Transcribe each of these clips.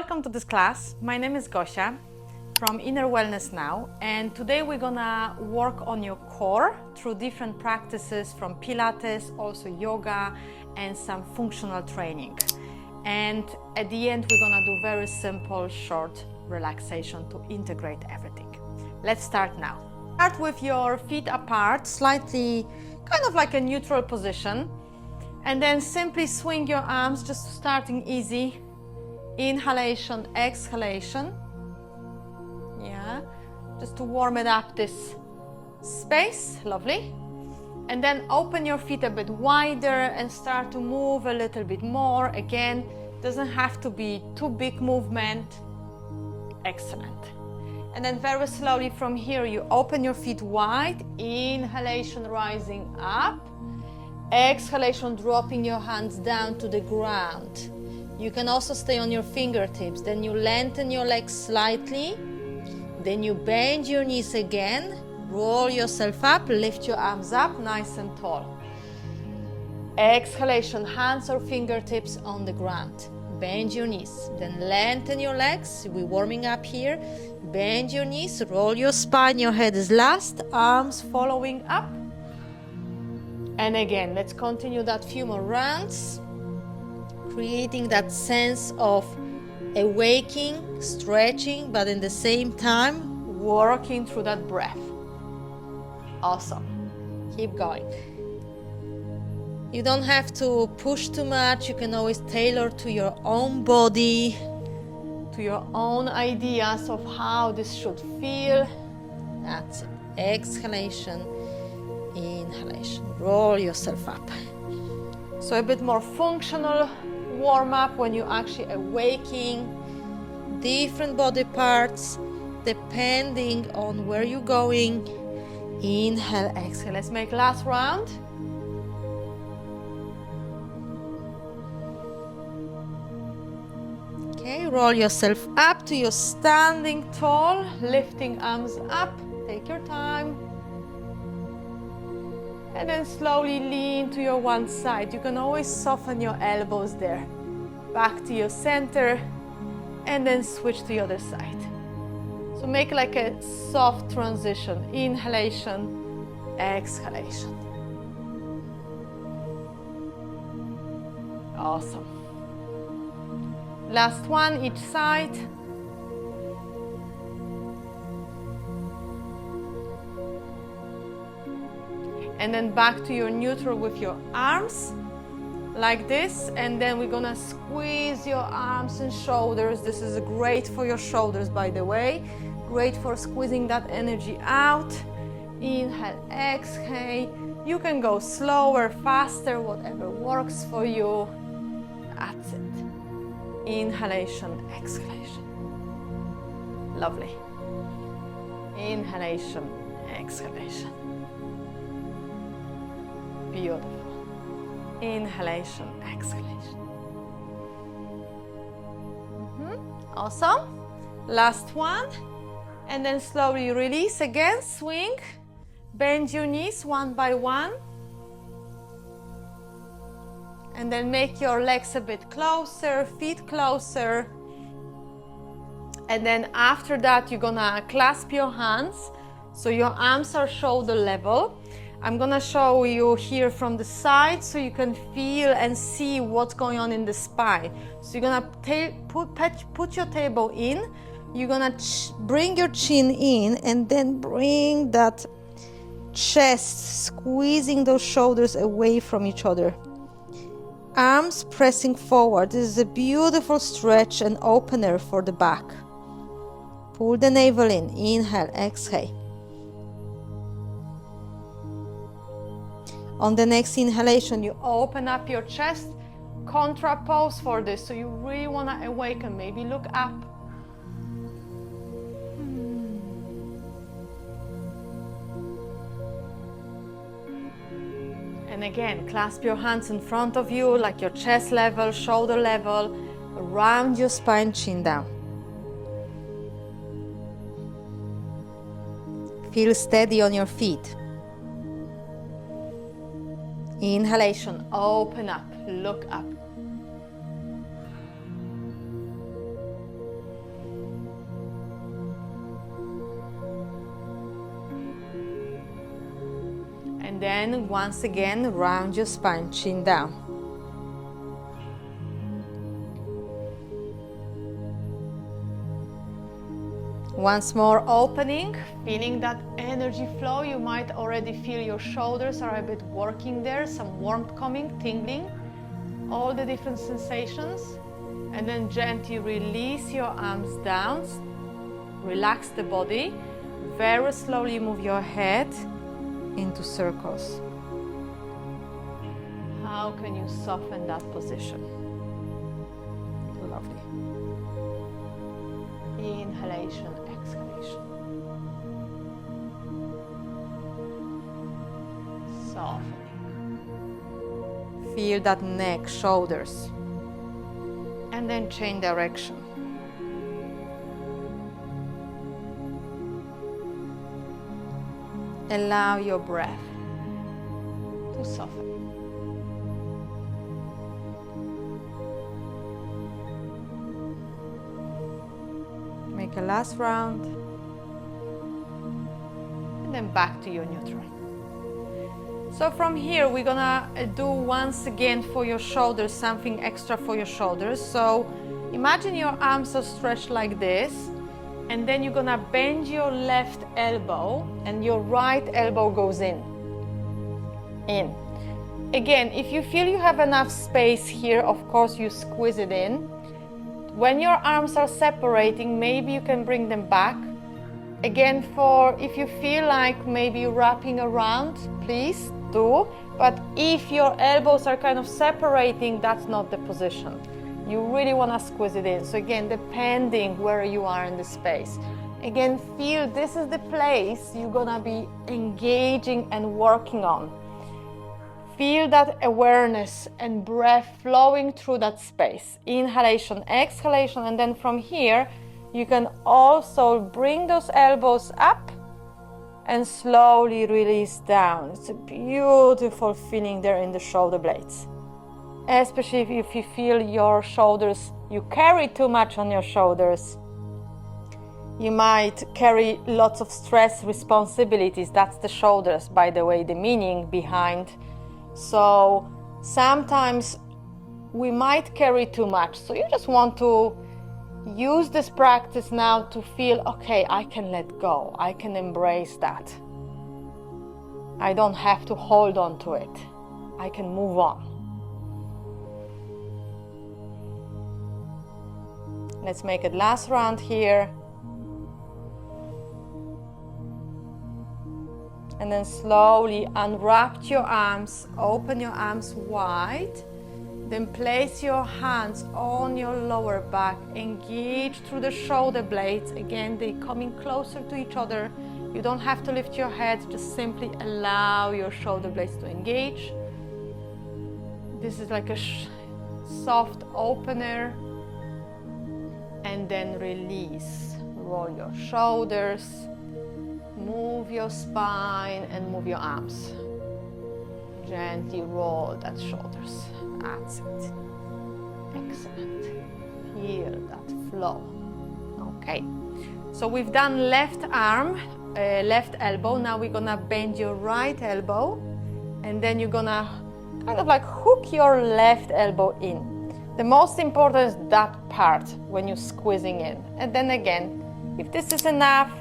welcome to this class. My name is Gosia from Inner Wellness Now, and today we're gonna work on your core through different practices from Pilates, also yoga, and some functional training. And at the end, we're gonna do very simple, short relaxation to integrate everything. Let's start now. Start with your feet apart, slightly kind of like a neutral position, and then simply swing your arms, just starting easy. Inhalation, exhalation. Yeah, just to warm it up this space. Lovely. And then open your feet a bit wider and start to move a little bit more. Again, doesn't have to be too big movement. Excellent. And then very slowly from here, you open your feet wide. Inhalation, rising up. Exhalation, dropping your hands down to the ground. You can also stay on your fingertips. Then you lengthen your legs slightly. Then you bend your knees again. Roll yourself up. Lift your arms up nice and tall. Exhalation, hands or fingertips on the ground. Bend your knees. Then lengthen your legs. We're warming up here. Bend your knees. Roll your spine. Your head is last. Arms following up. And again, let's continue that few more rounds. Creating that sense of awaking, stretching, but in the same time, working through that breath. Awesome. Keep going. You don't have to push too much. You can always tailor to your own body, to your own ideas of how this should feel. That's it. Exhalation, inhalation. Roll yourself up. So a bit more functional warm up when you're actually awaking. Different body parts depending on where you're going. Inhale, exhale. Let's make last round. Okay, roll yourself up to your standing tall, lifting arms up. Take your time. And then slowly lean to your one side. You can always soften your elbows there. Back to your center, and then switch to the other side. So make like a soft transition. Inhalation, exhalation. Awesome. Last one, each side. And then back to your neutral with your arms, like this. And then we're gonna squeeze your arms and shoulders. This is great for your shoulders, by the way. Great for squeezing that energy out. Inhale, exhale. You can go slower, faster, whatever works for you. That's it. Inhalation, exhalation. Lovely. Inhalation, exhalation. Beautiful. Inhalation, exhalation. Awesome. Last one. And then slowly release again. Swing. Bend your knees one by one. And then make your legs a bit closer, feet closer. And then after that, you're gonna clasp your hands so your arms are shoulder level. I'm gonna show you here from the side so you can feel and see what's going on in the spine. So you're gonna put your table in. You're gonna bring your chin in and then bring that chest, squeezing those shoulders away from each other. Arms pressing forward. This is a beautiful stretch and opener for the back. Pull the navel in. Inhale, exhale. On the next inhalation, you open up your chest, contra pose for this. So you really want to awaken, maybe look up. And again, clasp your hands in front of you, like your chest level, shoulder level, around your spine, chin down. Feel steady on your feet. Inhalation, open up, look up. And then once again, round your spine, chin down. Once more opening, feeling that energy flow. You might already feel your shoulders are a bit working there, some warmth coming, tingling, all the different sensations. And then gently release your arms down, relax the body, very slowly move your head into circles. How can you soften that position? Lovely. Inhalation, exhalation. Softening. Feel that neck, shoulders. And then change direction. Allow your breath to soften. Make a last round. And then back to your neutral. So from here, we're gonna do once again for your shoulders, something extra for your shoulders. So imagine your arms are stretched like this, and then you're gonna bend your left elbow and your right elbow goes in. Again, if you feel you have enough space here, of course you squeeze it in. When your arms are separating, maybe you can bring them back. Again, if you feel like maybe wrapping around, please do. But if your elbows are kind of separating, that's not the position. You really want to squeeze it in. So again, depending where you are in the space. Again, feel this is the place you're gonna be engaging and working on. Feel that awareness and breath flowing through that space. Inhalation, exhalation, and then from here, you can also bring those elbows up and slowly release down. It's a beautiful feeling there in the shoulder blades. Especially if you feel your shoulders, you carry too much on your shoulders. You might carry lots of stress, responsibilities. That's the shoulders, by the way, the meaning behind. So sometimes we might carry too much. So you just want to use this practice now to feel, okay, I can let go. I can embrace that. I don't have to hold on to it. I can move on. Let's make it last round here. And then slowly unwrap your arms, open your arms wide. Then place your hands on your lower back, engage through the shoulder blades. Again, they're coming closer to each other. You don't have to lift your head, just simply allow your shoulder blades to engage. This is like a soft opener. And then release. Roll your shoulders, move your spine and move your arms. Gently roll that shoulders. That's it. Excellent. Feel that flow. Okay. So we've done left arm, left elbow. Now we're gonna bend your right elbow, and then you're gonna kind of like hook your left elbow in. The most important is that part when you're squeezing in. And then again, if this is enough,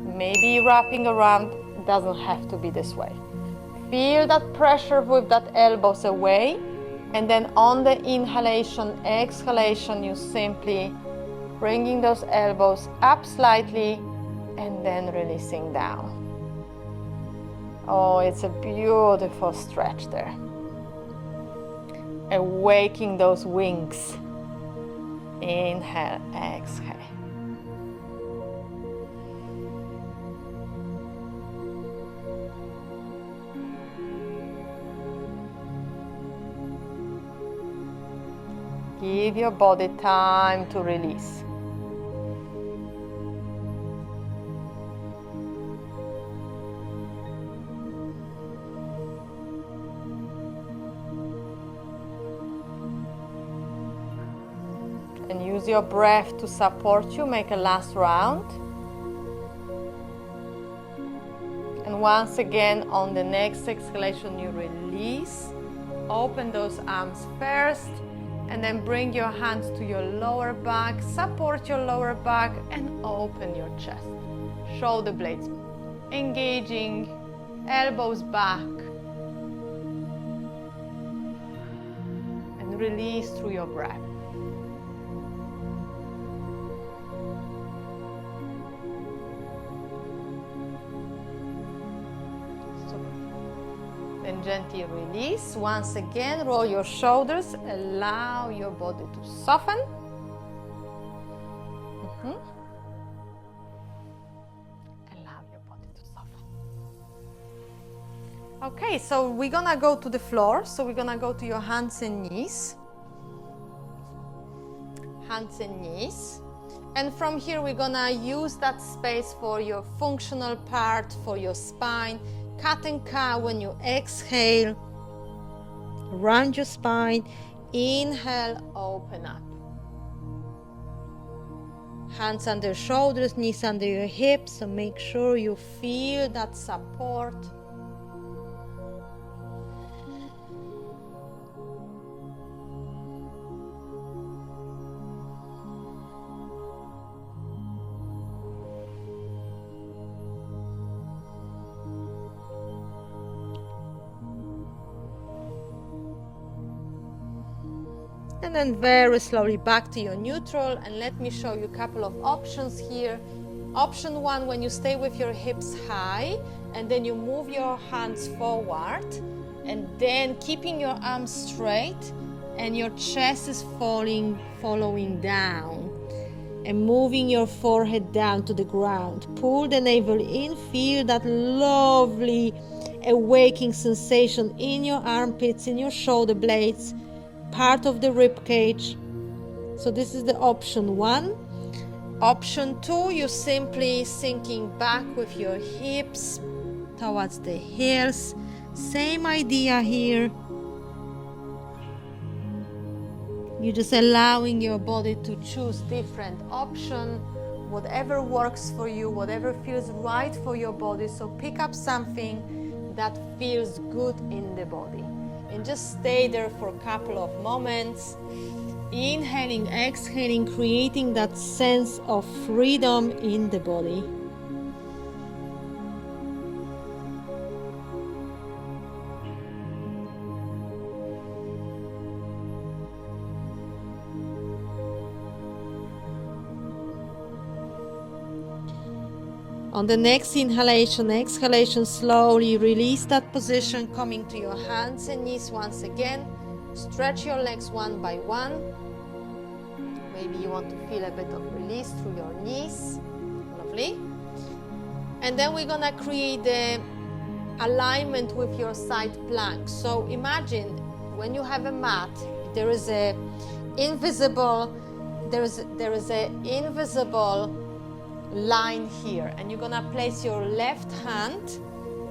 maybe wrapping around. It doesn't have to be this way. Feel that pressure with that elbows away. And then on the inhalation, exhalation, you simply bringing those elbows up slightly and then releasing down. Oh, it's a beautiful stretch there. Awaking those wings. Inhale, exhale. Give your body time to release. And use your breath to support you. Make a last round. And once again, on the next exhalation, you release. Open those arms first, and then bring your hands to your lower back, support your lower back, and open your chest. Shoulder blades engaging, elbows back, and release through your breath. Then gently release. Once again, roll your shoulders. Allow your body to soften. Allow your body to soften. Okay, so we're gonna go to the floor. So we're gonna go to your hands and knees. Hands and knees. And from here, we're gonna use that space for your functional part, for your spine. Cat and cow when you exhale. Round your spine. Inhale, open up. Hands under shoulders, knees under your hips. So make sure you feel that support. And then very slowly back to your neutral, and let me show you a couple of options here. Option one, when you stay with your hips high and then you move your hands forward and then keeping your arms straight and your chest is following down and moving your forehead down to the ground. Pull the navel in, feel that lovely awakening sensation in your armpits, in your shoulder blades, part of the rib cage. So this is the option one. Option two, you're simply sinking back with your hips towards the heels. Same idea here. You're just allowing your body to choose different option, whatever works for you, whatever feels right for your body. So pick up something that feels good in the body. And just stay there for a couple of moments. Inhaling, exhaling, creating that sense of freedom in the body. On the next inhalation, exhalation, slowly release that position, coming to your hands and knees once again. Stretch your legs one by one. Maybe you want to feel a bit of release through your knees. Lovely. And then we're gonna create the alignment with your side plank. So imagine when you have a mat, there is a invisible line here, and you're gonna place your left hand,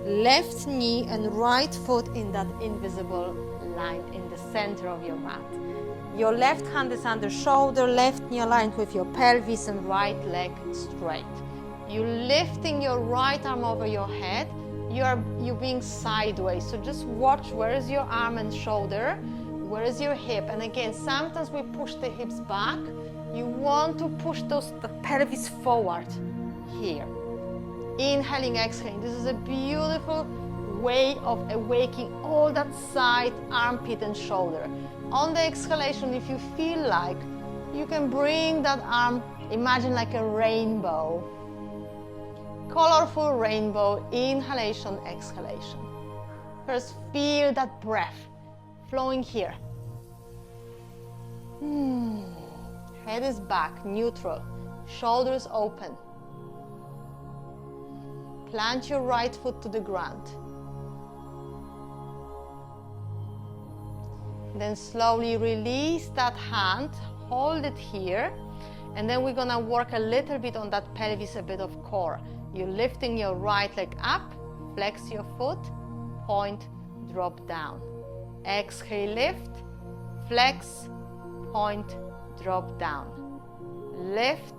left knee and right foot in that invisible line in the center of your mat. Your left hand is under shoulder, left knee aligned with your pelvis and right leg straight. You're lifting your right arm over your head. You're being sideways, so just watch where is your arm and shoulder, where is your hip. And again, sometimes we push the hips back. You want to push the pelvis forward here. Inhaling, exhaling. This is a beautiful way of awakening all that side, armpit and shoulder. On the exhalation, if you feel like, you can bring that arm, imagine like a rainbow. Colorful rainbow, inhalation, exhalation. First, feel that breath flowing here. Head is back, neutral, shoulders open. Plant your right foot to the ground. Then slowly release that hand, hold it here, and then we're gonna work a little bit on that pelvis, a bit of core. You're lifting your right leg up, flex your foot, point, drop down. Exhale, lift, flex, point, drop down. Lift,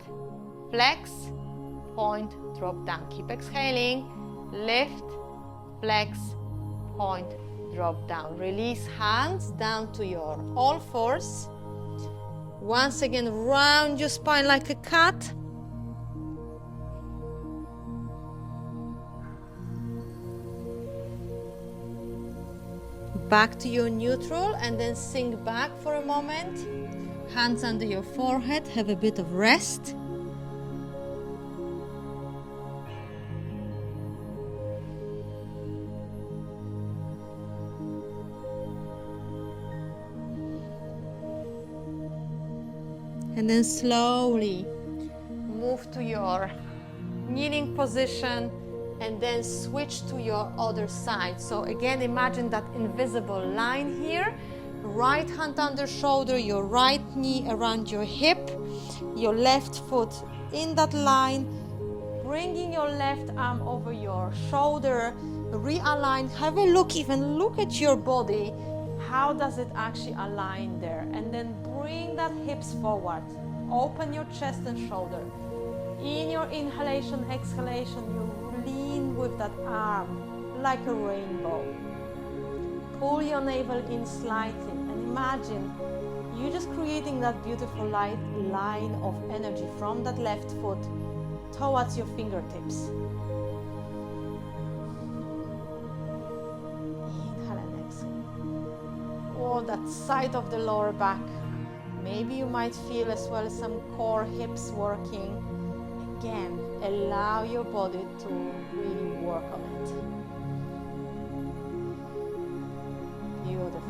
flex, point, drop down. Keep exhaling. lift, flex, point, drop down. Release hands down to your all fours. Once again, round your spine like a cat. Back to your neutral and then sink back for a moment. Hands under your forehead, have a bit of rest. And then slowly move to your kneeling position and then switch to your other side. So again, imagine that invisible line here. Right hand under shoulder, your right knee around your hip, your left foot in that line, bringing your left arm over your shoulder, realign, have a look, even look at your body. How does it actually align there? And then bring that hips forward. Open your chest and shoulder. In your inhalation, exhalation, you lean with that arm like a rainbow. Pull your navel in slightly and imagine you just creating that beautiful light line of energy from that left foot towards your fingertips. Inhale and exhale. Or that side of the lower back. Maybe you might feel as well some core, hips working. Again, allow your body to really work on it. Beautiful.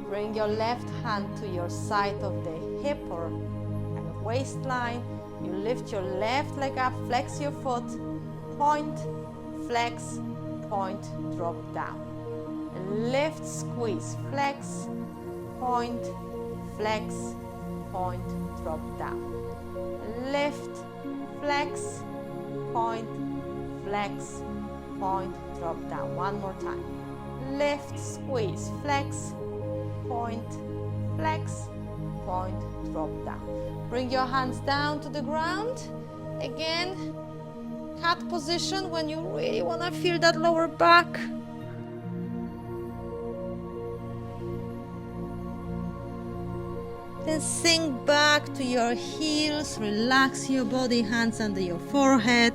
Bring your left hand to your side of the hip or kind of waistline. You lift your left leg up, flex your foot, point, flex, point, drop down. Lift, squeeze, flex, point, flex, point, drop down. Lift, flex, point, flex, point, drop down. One more time. Lift, squeeze, flex, point, flex, point, drop down. Bring your hands down to the ground. Again, cat position when you really want to feel that lower back. Then sink back to your heels, relax your body, hands under your forehead.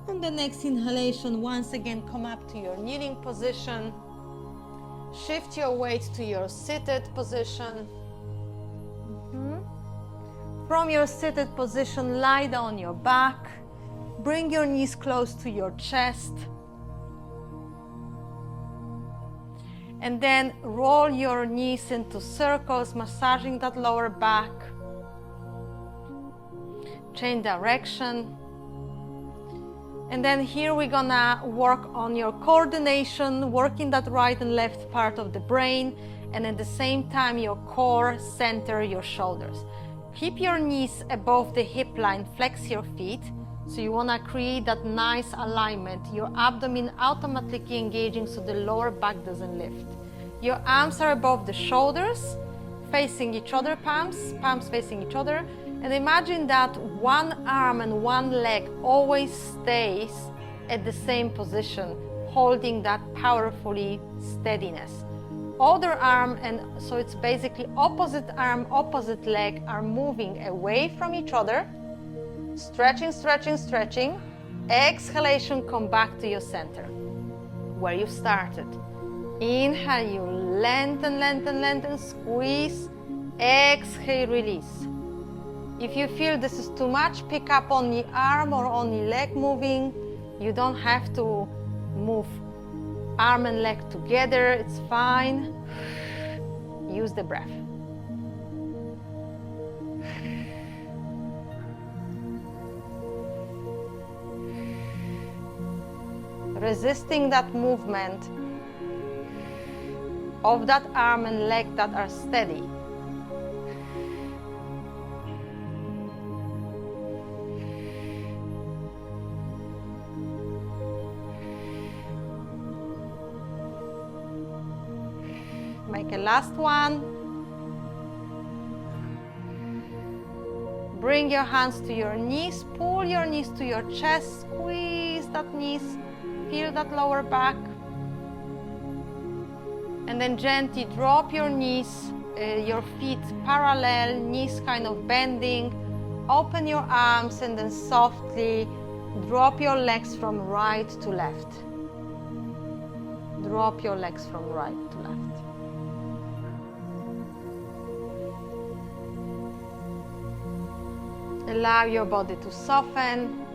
On the next inhalation, once again, come up to your kneeling position. Shift your weight to your seated position. From your seated position, lie down on your back. Bring your knees close to your chest. And then roll your knees into circles, massaging that lower back. Change direction. And then here we're gonna work on your coordination, working that right and left part of the brain, and at the same time your core, center your shoulders. Keep your knees above the hip line, flex your feet. So you wanna create that nice alignment, your abdomen automatically engaging so the lower back doesn't lift. Your arms are above the shoulders, facing each other, palms facing each other. And imagine that one arm and one leg always stays at the same position, holding that powerfully steadiness. Other arm, and so it's basically opposite arm, opposite leg are moving away from each other. Stretching, stretching, stretching. Exhalation, come back to your center, where you started. Inhale, you lengthen, lengthen, lengthen, squeeze. Exhale, release. If you feel this is too much, pick up on the arm or on the leg moving. You don't have to move arm and leg together, it's fine. Use the breath. Resisting that movement of that arm and leg that are steady. last one. Bring your hands to your knees, pull your knees to your chest, squeeze that knees, feel that lower back. And then gently drop your knees, your feet parallel, knees kind of bending. Open your arms and then softly drop your legs from right to left. Drop your legs from right to left. Allow your body to soften.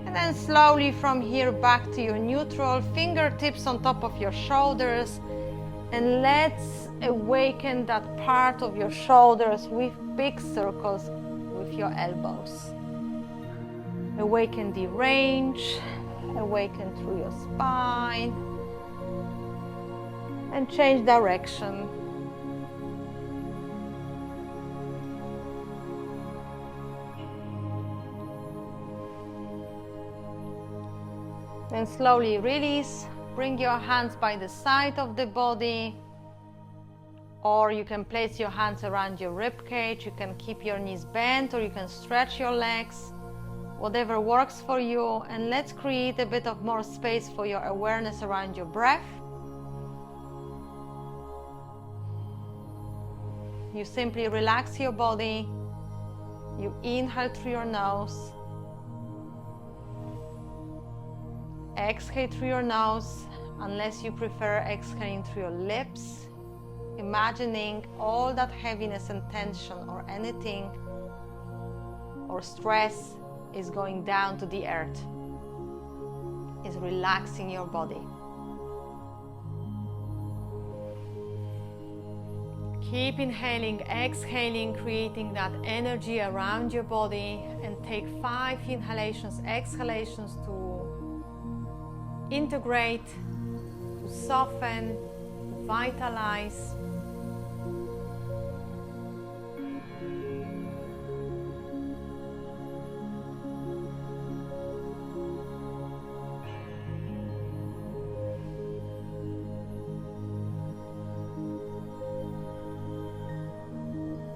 And then slowly from here back to your neutral, fingertips on top of your shoulders. And let's awaken that part of your shoulders with big circles with your elbows. Awaken the range, awaken through your spine. And change direction. Then slowly release. Bring your hands by the side of the body, or you can place your hands around your rib cage. You can keep your knees bent, or you can stretch your legs, whatever works for you. And let's create a bit of more space for your awareness around your breath. You simply relax your body. You inhale through your nose. Exhale through your nose, unless you prefer exhaling through your lips, imagining all that heaviness and tension or anything or stress is going down to the earth, is relaxing your body. Keep inhaling, exhaling, creating that energy around your body, and take 5 inhalations, exhalations to integrate, to soften, to vitalize.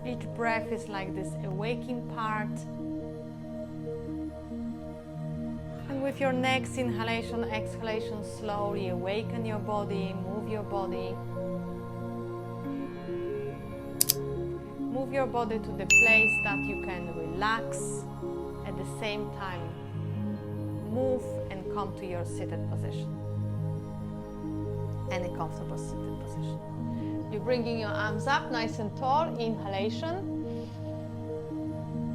Each breath is like this awakening part. And with your next inhalation, exhalation, slowly awaken your body, move your body. Move your body to the place that you can relax, at the same time move and come to your seated position. Any comfortable seated position. You're bringing your arms up nice and tall, inhalation.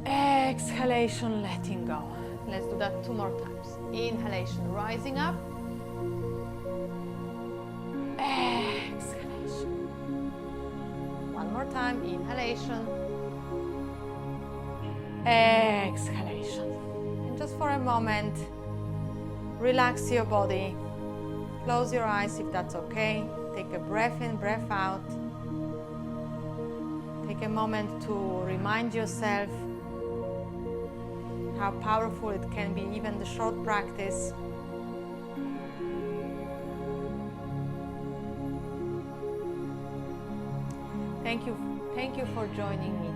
Exhalation, letting go. Let's do that 2 more times. Inhalation, rising up. Exhalation. 1 more time, inhalation. Exhalation. And just for a moment, relax your body. Close your eyes if that's okay. Take a breath in, breath out. Take a moment to remind yourself how powerful it can be, even the short practice. Thank you for joining me